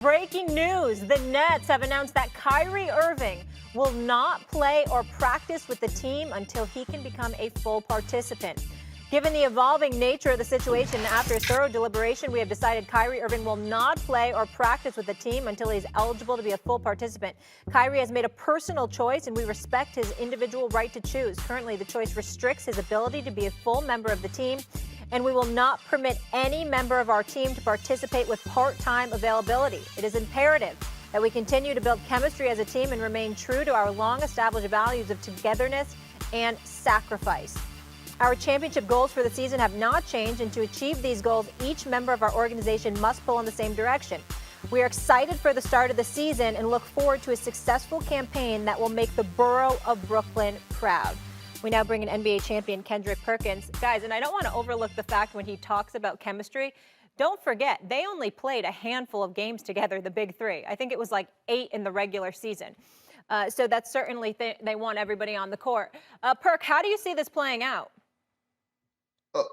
Breaking news, the Nets have announced that Kyrie Irving will not play or practice with the team until he can become a full participant. Given the evolving nature of the situation, after thorough deliberation, we have decided Kyrie Irving will not play or practice with the team until he's eligible to be a full participant. Kyrie has made a personal choice, and we respect his individual right to choose. Currently, the choice restricts his ability to be a full member of the team, and we will not permit any member of our team to participate with part-time availability. It is imperative that we continue to build chemistry as a team and remain true to our long-established values of togetherness and sacrifice. Our championship goals for the season have not changed, and to achieve these goals, each member of our organization must pull in the same direction. We are excited for the start of the season and look forward to a successful campaign that will make the borough of Brooklyn proud. We now bring in NBA champion Kendrick Perkins. Guys, and I don't want to overlook the fact when he talks about chemistry, don't forget, they only played a handful of games together, the big three. I think it was like 8 in the regular season. So that's certainly, they want everybody on the court. Perk, how do you see this playing out?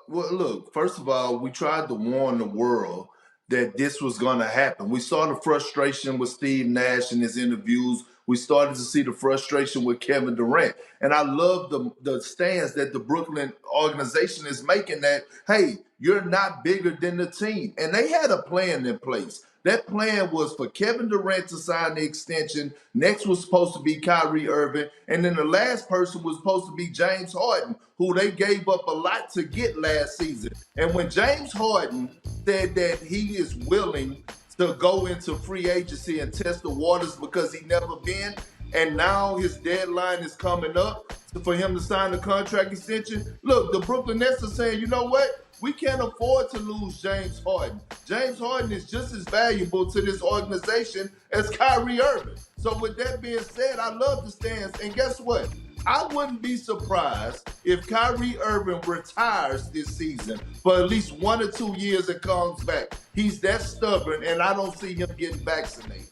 Well, look, first of all, we tried to warn the world that this was going to happen. We saw the frustration with Steve Nash in his interviews. We started to see the frustration with Kevin Durant. And I love the stance that the Brooklyn organization is making that, hey, you're not bigger than the team. And they had a plan in place. That plan was for Kevin Durant to sign the extension. Next was supposed to be Kyrie Irving. And then the last person was supposed to be James Harden, who they gave up a lot to get last season. And when James Harden said that he is willing to go into free agency and test the waters because he never been, and now his deadline is coming up for him to sign the contract extension. Look, the Brooklyn Nets are saying, you know what? We can't afford to lose James Harden. James Harden is just as valuable to this organization as Kyrie Irving. So with that being said, I love the stance. And guess what? I wouldn't be surprised if Kyrie Irving retires this season for at least 1 or 2 years and comes back. He's that stubborn, and I don't see him getting vaccinated.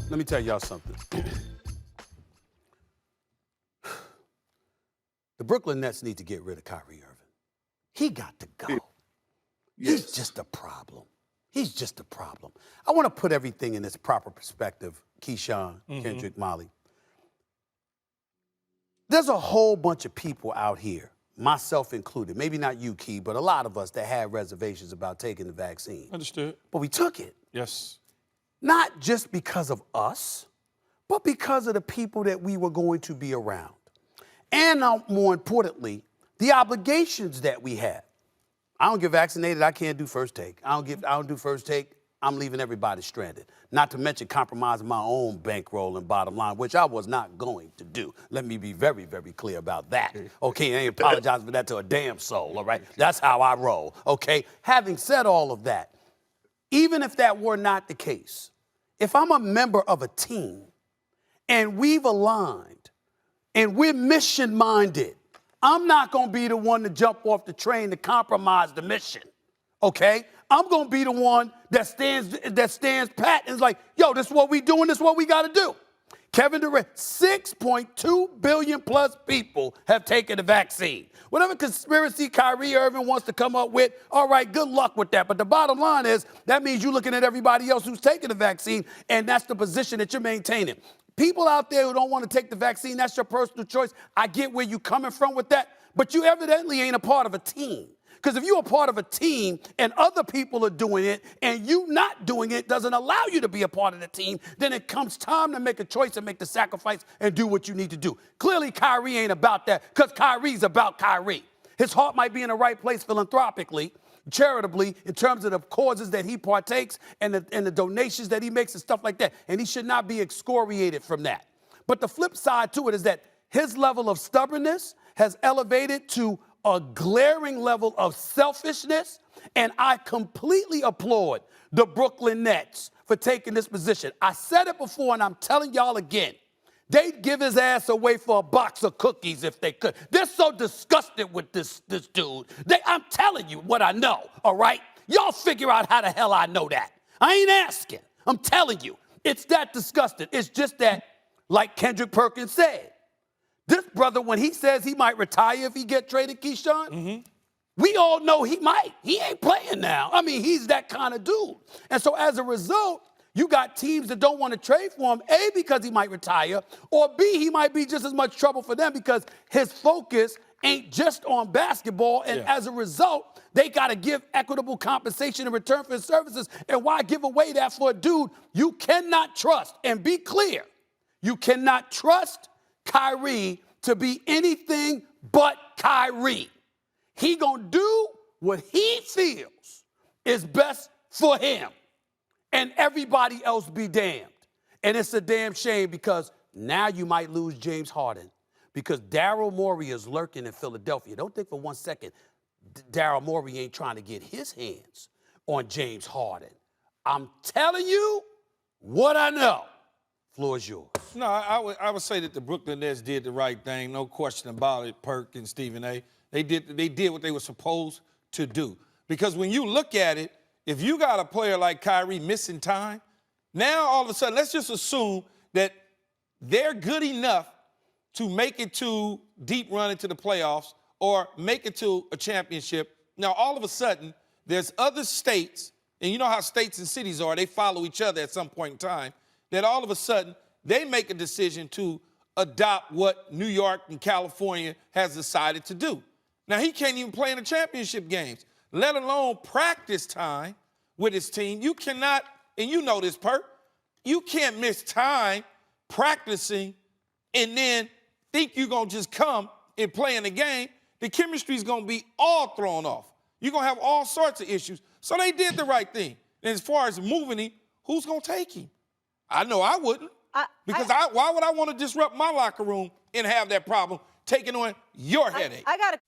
Let me tell y'all something. The Brooklyn Nets need to get rid of Kyrie Irving. He got to go. Yes. He's just a problem. He's just a problem. I want to put everything in its proper perspective, Keyshawn, Kendrick, Molly. There's a whole bunch of people out here, myself included, maybe not you, Key, but a lot of us that had reservations about taking the vaccine. Understood. But we took it. Yes. Not just because of us, but because of the people that we were going to be around. And now, more importantly, the obligations that we have. I don't get vaccinated, I can't do first take. I don't do first take, I'm leaving everybody stranded. Not to mention compromising my own bankroll and bottom line, which I was not going to do. Let me be very, very clear about that. Okay, I ain't apologizing for that to a damn soul, all right? That's how I roll, okay? Having said all of that, even if that were not the case, if I'm a member of a team and we've aligned and we're mission-minded, I'm not going to be the one to jump off the train to compromise the mission, okay? I'm going to be the one that stands pat and is like, yo, this is what we doing, this is what we got to do. Kevin Durant, 6.2 billion plus people have taken the vaccine. Whatever conspiracy Kyrie Irving wants to come up with, all right, good luck with that. But the bottom line is that means you're looking at everybody else who's taking the vaccine, and that's the position that you're maintaining. People out there who don't want to take the vaccine, that's your personal choice. I get where you're coming from with that, but you evidently ain't a part of a team. Because if you're a part of a team and other people are doing it and you not doing it doesn't allow you to be a part of the team, then it comes time to make a choice and make the sacrifice and do what you need to do. Clearly, Kyrie ain't about that because Kyrie's about Kyrie. His heart might be in the right place philanthropically, charitably, in terms of the causes that he partakes and the donations that he makes and stuff like that. And he should not be excoriated from that. But the flip side to it is that his level of stubbornness has elevated to a glaring level of selfishness, and I completely applaud the Brooklyn Nets for taking this position. I said it before, and I'm telling y'all again, they'd give his ass away for a box of cookies if they could. They're so disgusted with this dude. I'm telling you what I know, all right? Y'all figure out how the hell I know that. I ain't asking. I'm telling you. It's that disgusting. It's just that, like Kendrick Perkins said, this brother, when he says he might retire if he get traded, Keyshawn, We all know he might. He ain't playing now. I mean, he's that kind of dude. And so as a result, you got teams that don't want to trade for him, A, because he might retire, or B, he might be just as much trouble for them because his focus ain't just on basketball. And as a result, they got to give equitable compensation in return for his services. And why give away that for a dude you cannot trust? And be clear, you cannot trust Kyrie to be anything but Kyrie. He gonna do what he feels is best for him. And everybody else be damned. And it's a damn shame because now you might lose James Harden because Daryl Morey is lurking in Philadelphia. Don't think for 1 second Daryl Morey ain't trying to get his hands on James Harden. I'm telling you what I know. Floor is yours. No, I would say that the Brooklyn Nets did the right thing, no question about it, Perk and Stephen A. They did what they were supposed to do. Because when you look at it, if you got a player like Kyrie missing time, now all of a sudden, let's just assume that they're good enough to make it to deep run into the playoffs or make it to a championship. Now, all of a sudden, there's other states, and you know how states and cities are, they follow each other at some point in time, that all of a sudden, they make a decision to adopt what New York and California has decided to do. Now, he can't even play in the championship games, let alone practice time with his team. You cannot, and you know this, Perk, you can't miss time practicing and then think you're going to just come and play in the game. The chemistry is going to be all thrown off. You're going to have all sorts of issues. So they did the right thing. And as far as moving him, who's going to take him? I know I wouldn't. Because why would I want to disrupt my locker room and have that problem taking on your headache? I got a